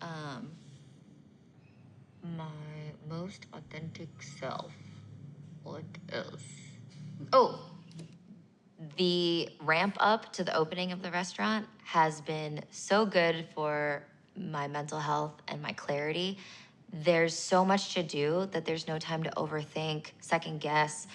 Um, my most authentic self. What else? Oh, the ramp up to the opening of the restaurant has been so good for my mental health and my clarity. There's so much to do that there's no time to overthink, second guess,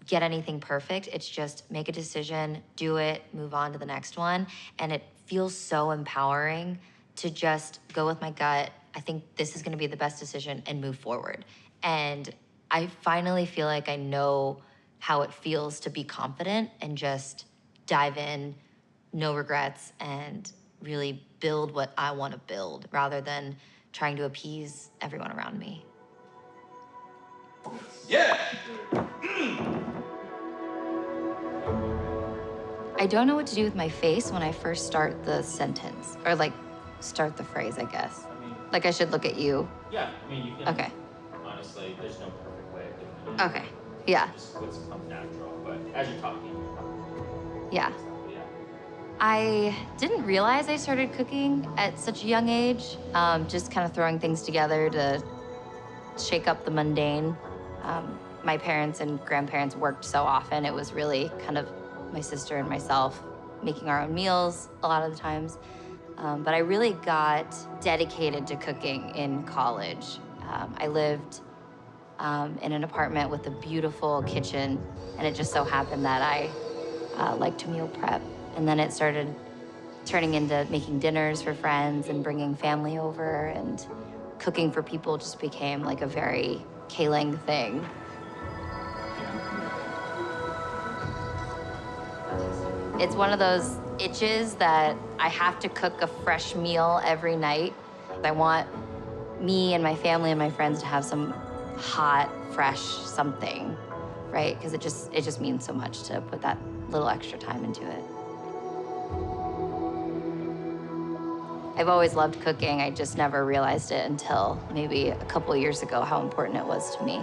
get anything perfect. It's just make a decision, do it, move on to the next one. And it feels so empowering to just go with my gut. I think this is going to be the best decision and move forward. And I finally feel like I know how it feels to be confident and just dive in, no regrets, and really build what I want to build rather than trying to appease everyone around me. Yeah! I don't know what to do with my face when I first start the sentence, or like start the phrase, I guess. Like I should look at you. Yeah, I mean, you can. Okay. Honestly, there's no perfect way of doing it. Okay. Yeah. Just what's comes natural, but as you're talking. Yeah. I didn't realize I started cooking at such a young age, just kind of throwing things together to shake up the mundane. My parents and grandparents worked so often, it was really kind of my sister and myself making our own meals a lot of the times. But I really got dedicated to cooking in college. I lived in an apartment with a beautiful kitchen, and it just so happened that I liked to meal prep. And then it started turning into making dinners for friends and bringing family over, and cooking for people just became like a very Kaling thing. It's one of those itches that I have to cook a fresh meal every night. I want me and my family and my friends to have some hot, fresh something, right? Because it just means so much to put that little extra time into it. I've always loved cooking. I just never realized it until maybe a couple of years ago how important it was to me.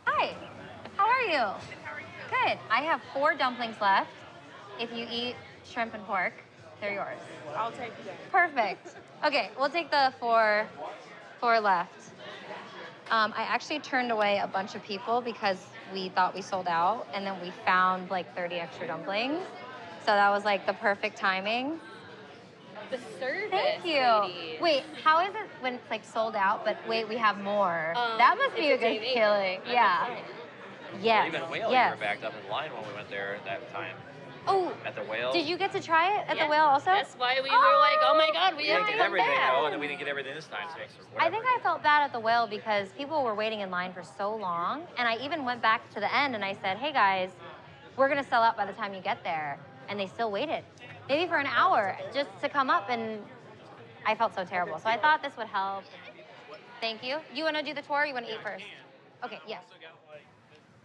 Hi, how are you? Good. I have 4 dumplings left. If you eat shrimp and pork, they're yours. I'll take them. Perfect. Okay, we'll take the four left. I actually turned away a bunch of people because we thought we sold out, and then we found like 30 extra dumplings. So that was like the perfect timing. The service. Thank you. lady. Wait, how is it when it's like sold out, but wait, we have more? That must be a it's a good day feeling. I'm Yeah. excited. Yes. Or even Whale, yes. you were backed up in line when we went there that time. Oh, At the Whale. did you get to try it at Yeah. the Whale also? That's why we were like, oh my God, we We have didn't to get come everything, back. though, and then we didn't get everything this time, so I think I felt bad at the Whale because people were waiting in line for so long. And I even went back to the end and I said, hey guys, we're going to sell out by the time you get there. And they still waited, maybe for an hour, just to come up. And I felt so terrible. So I thought this would help. Thank you. You want to do the tour or you want to eat first? Okay, yes.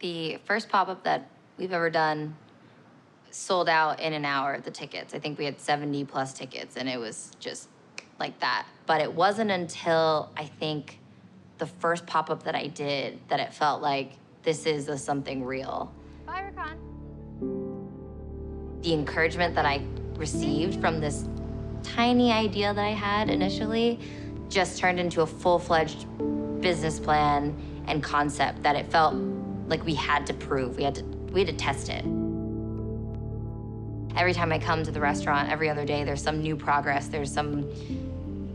The first pop-up that we've ever done sold out in an hour, the tickets. I think we had 70 plus tickets, and it was just like that. But it wasn't until I think the first pop-up that I did that it felt like this is something real. Bye, Rakan. The encouragement that I received from this tiny idea that I had initially just turned into a full-fledged business plan and concept that it felt like we had to prove. We had to test it. Every time I come to the restaurant, every other day, there's some new progress. There's some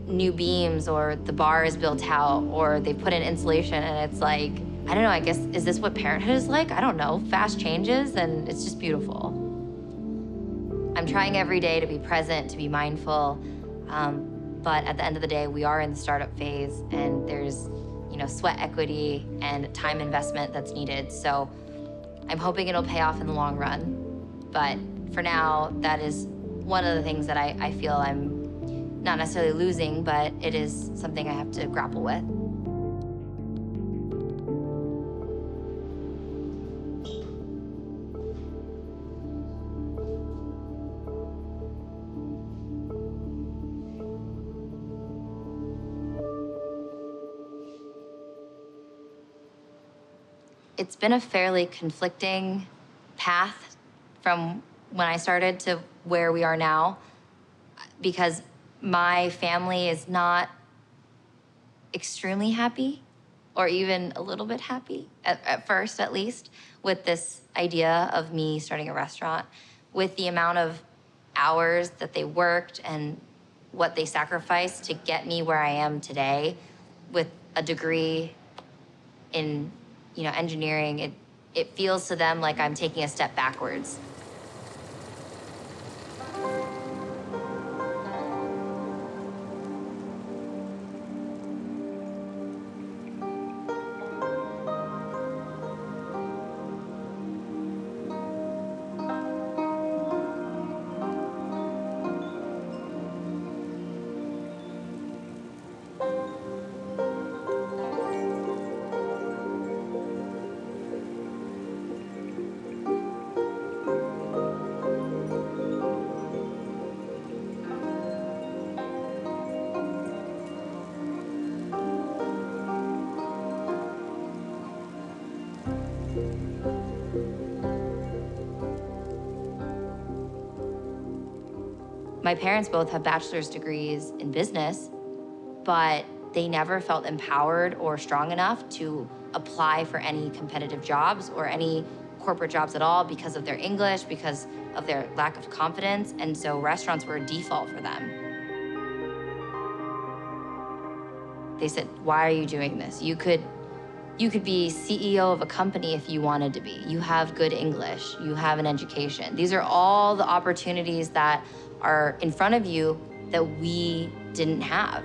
new beams, or the bar is built out, or they put in insulation, and it's like, I don't know, I guess, is this what parenthood is like? I don't know, fast changes, and it's just beautiful. I'm trying every day to be present, to be mindful, but at the end of the day, we are in the startup phase, and there's, sweat equity and time investment that's needed. So I'm hoping it'll pay off in the long run. But for now, that is one of the things that I feel I'm not necessarily losing, but it is something I have to grapple with. It's been a fairly conflicting path from when I started to where we are now, because my family is not extremely happy, or even a little bit happy, at first at least, with this idea of me starting a restaurant, with the amount of hours that they worked and what they sacrificed to get me where I am today, with a degree in engineering. It feels to them like I'm taking a step backwards. My parents both have bachelor's degrees in business, but they never felt empowered or strong enough to apply for any competitive jobs or any corporate jobs at all because of their English, because of their lack of confidence, and so restaurants were a default for them. They said, why are you doing this? You could be CEO of a company if you wanted to be. You have good English, you have an education. These are all the opportunities that are in front of you that we didn't have.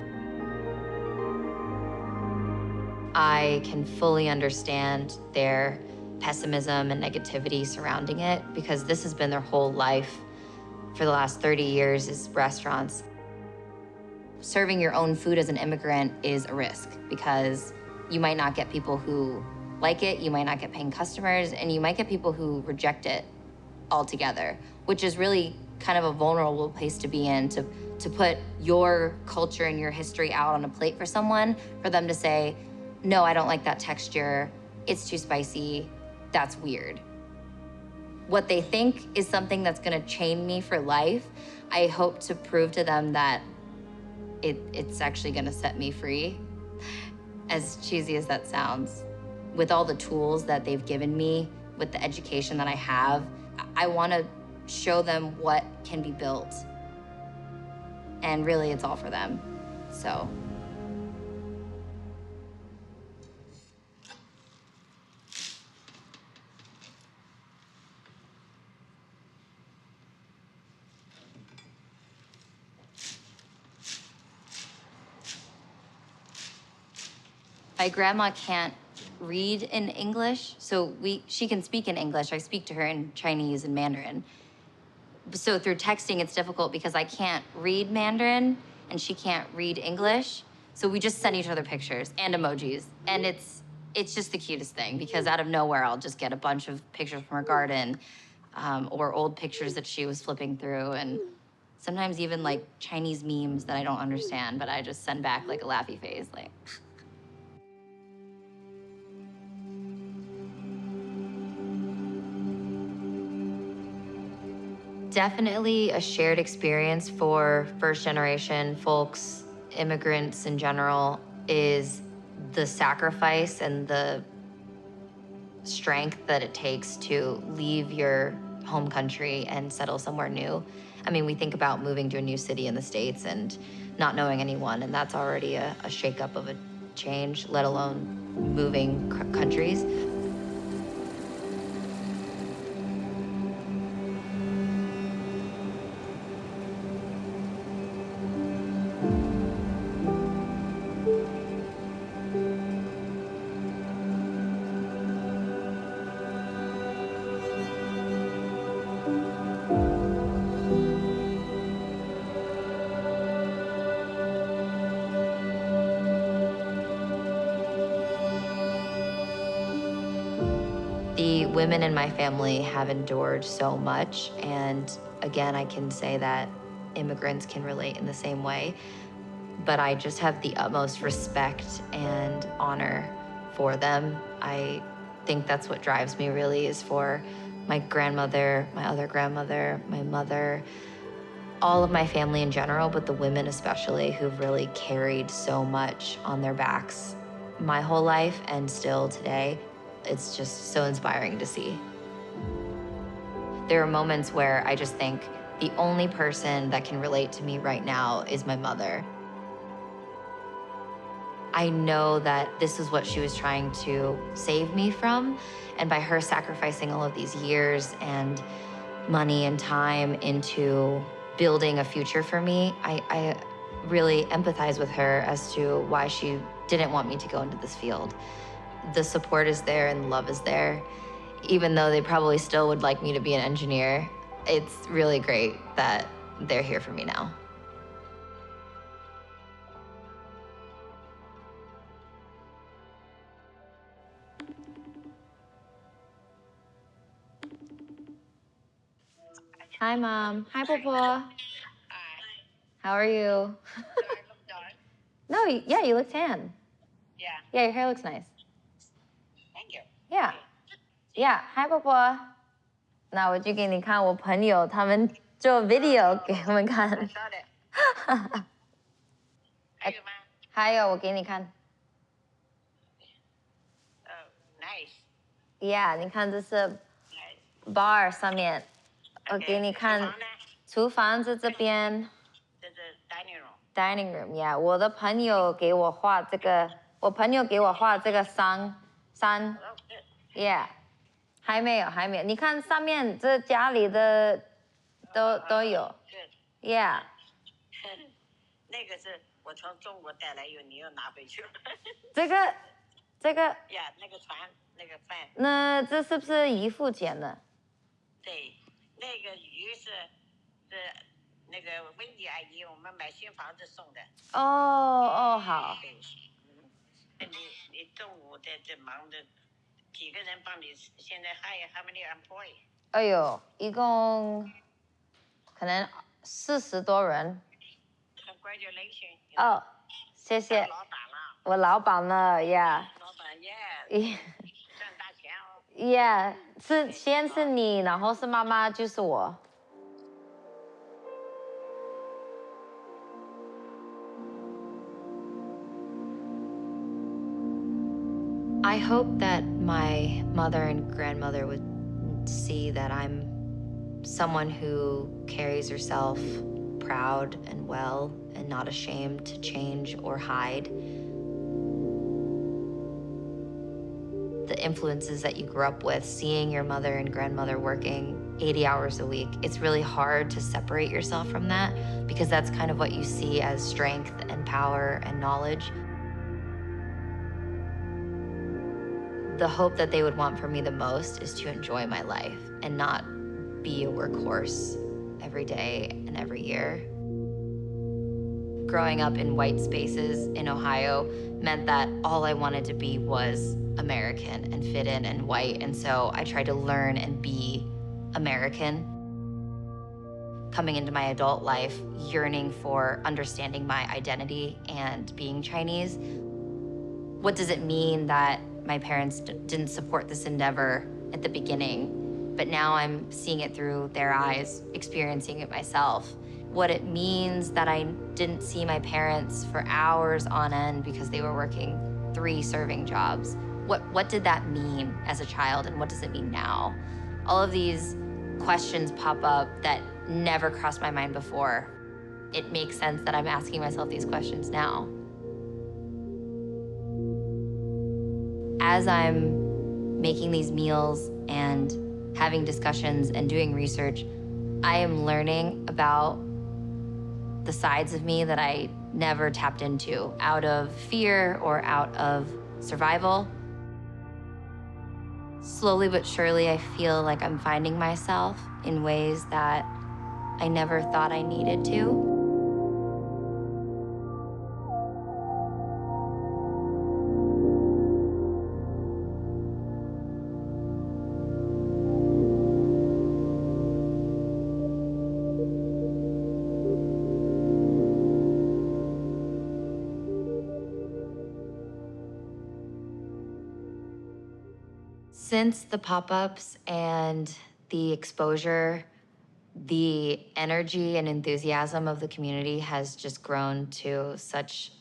I can fully understand their pessimism and negativity surrounding it, because this has been their whole life for the last 30 years is restaurants. Serving your own food as an immigrant is a risk, because you might not get people who like it, you might not get paying customers, and you might get people who reject it altogether, which is really kind of a vulnerable place to be in, to put your culture and your history out on a plate for someone, for them to say, no, I don't like that texture, it's too spicy, that's weird. What they think is something that's gonna chain me for life, I hope to prove to them that it's actually gonna set me free. As cheesy as that sounds, with all the tools that they've given me, with the education that I have, I wanna show them what can be built. And really, it's all for them, so. My grandma can't read in English, so she can speak in English. I speak to her in Chinese and Mandarin. So through texting, it's difficult because I can't read Mandarin and she can't read English. So we just send each other pictures and emojis. And it's just the cutest thing, because out of nowhere, I'll just get a bunch of pictures from her garden. or old pictures that she was flipping through, and sometimes even like Chinese memes that I don't understand, but I just send back like a laughy face, like. Definitely a shared experience for first generation folks, immigrants in general, is the sacrifice and the strength that it takes to leave your home country and settle somewhere new. I mean, we think about moving to a new city in the States and not knowing anyone, and that's already a shakeup of a change, let alone moving countries. The women in my family have endured so much, and again, I can say that immigrants can relate in the same way, but I just have the utmost respect and honor for them. I think that's what drives me really, is for my grandmother, my other grandmother, my mother, all of my family in general, but the women especially, who've really carried so much on their backs my whole life and still today. It's just so inspiring to see. There are moments where I just think the only person that can relate to me right now is my mother. I know that this is what she was trying to save me from, and by her sacrificing all of these years and money and time into building a future for me, I really empathize with her as to why she didn't want me to go into this field. The support is there and love is there. Even though they probably still would like me to be an engineer, it's really great that they're here for me now. Hi, Mom. Hi, Papa. How are you? Do I look dark? No, yeah, you look tan. Yeah. Yeah, your hair looks nice. Thank you. Yeah. Yeah. Hi, 婆婆。那我就给你看我朋友他们做 video 给我们看。我知道的。还有吗？还有，我给你看。Nice. Yeah， 你看这是 Nice. bar 上面，我 OK， 给你看。厨房呢？厨房在这边。这是 dining room。Dining room，yeah， 我的朋友给我画这个，我朋友给我画这个山，yeah， 还没有，还没有。你看上面这家里的都有 ，yeah。那个是我从中国带来，你又拿回去了。这个呀，那个船，那个饭。那这是不是姨父捡的？对，那个鱼是那个温迪阿姨，我们买新房子送的。哦，好。对，你中午在这忙着，几个人帮你？现在how many employee？哎呦，一共可能40多人。Congratulations！哦，谢谢。老板了。我老板了，yeah。老板，yeah，赚大钱哦。yeah， 先是你，然后是妈妈，就是我。I hope that my mother and grandmother would see that I'm someone who carries herself proud and well and not ashamed to change or hide. The influences that you grew up with, seeing your mother and grandmother working 80 hours a week, it's really hard to separate yourself from that because that's kind of what you see as strength and power and knowledge. The hope that they would want for me the most is to enjoy my life and not be a workhorse every day and every year. Growing up in white spaces in Ohio meant that all I wanted to be was American and fit in and white, and so I tried to learn and be American. Coming into my adult life, yearning for understanding my identity and being Chinese. What does it mean that my parents didn't support this endeavor at the beginning, but now I'm seeing it through their eyes, experiencing it myself? What it means that I didn't see my parents for hours on end because they were working 3 serving jobs. What did that mean as a child, and what does it mean now? All of these questions pop up that never crossed my mind before. It makes sense that I'm asking myself these questions now. As I'm making these meals and having discussions and doing research, I am learning about the sides of me that I never tapped into out of fear or out of survival. Slowly but surely, I feel like I'm finding myself in ways that I never thought I needed to. Since the pop-ups and the exposure, the energy and enthusiasm of the community has just grown to such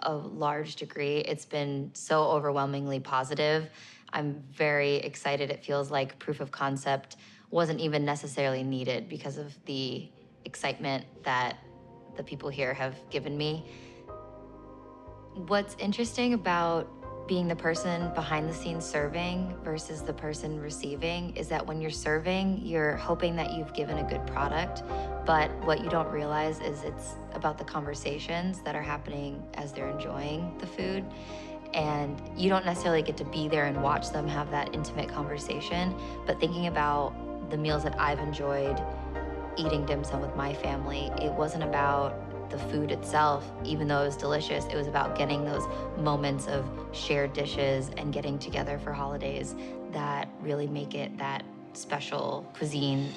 a large degree. It's been so overwhelmingly positive. I'm very excited. It feels like proof of concept wasn't even necessarily needed because of the excitement that the people here have given me. What's interesting about being the person behind the scenes serving versus the person receiving is that when you're serving, you're hoping that you've given a good product, but what you don't realize is it's about the conversations that are happening as they're enjoying the food. And you don't necessarily get to be there and watch them have that intimate conversation, but thinking about the meals that I've enjoyed eating dim sum with my family, it wasn't about the food itself, even though it was delicious. It was about getting those moments of shared dishes and getting together for holidays that really make it that special cuisine.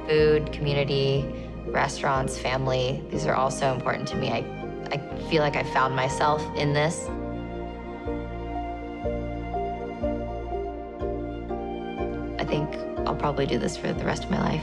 Food, community, restaurants, family, these are all so important to me. I feel like I found myself in this. I think I'll probably do this for the rest of my life.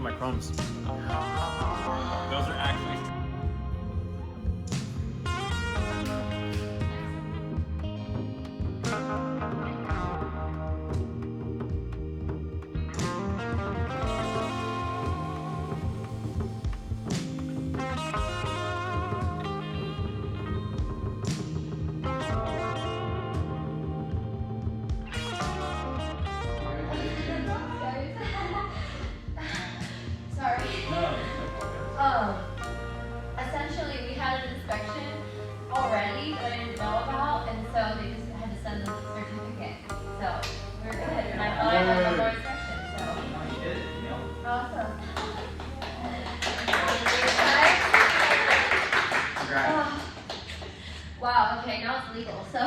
at my crumbs. Those are actually. Sorry. Essentially, we had an inspection already that I didn't know about, and so they just had to send the certificate. So we're good. And I thought I had one more inspection. So You did it, you know. awesome. Congrats. Wow. Okay, now it's legal. So.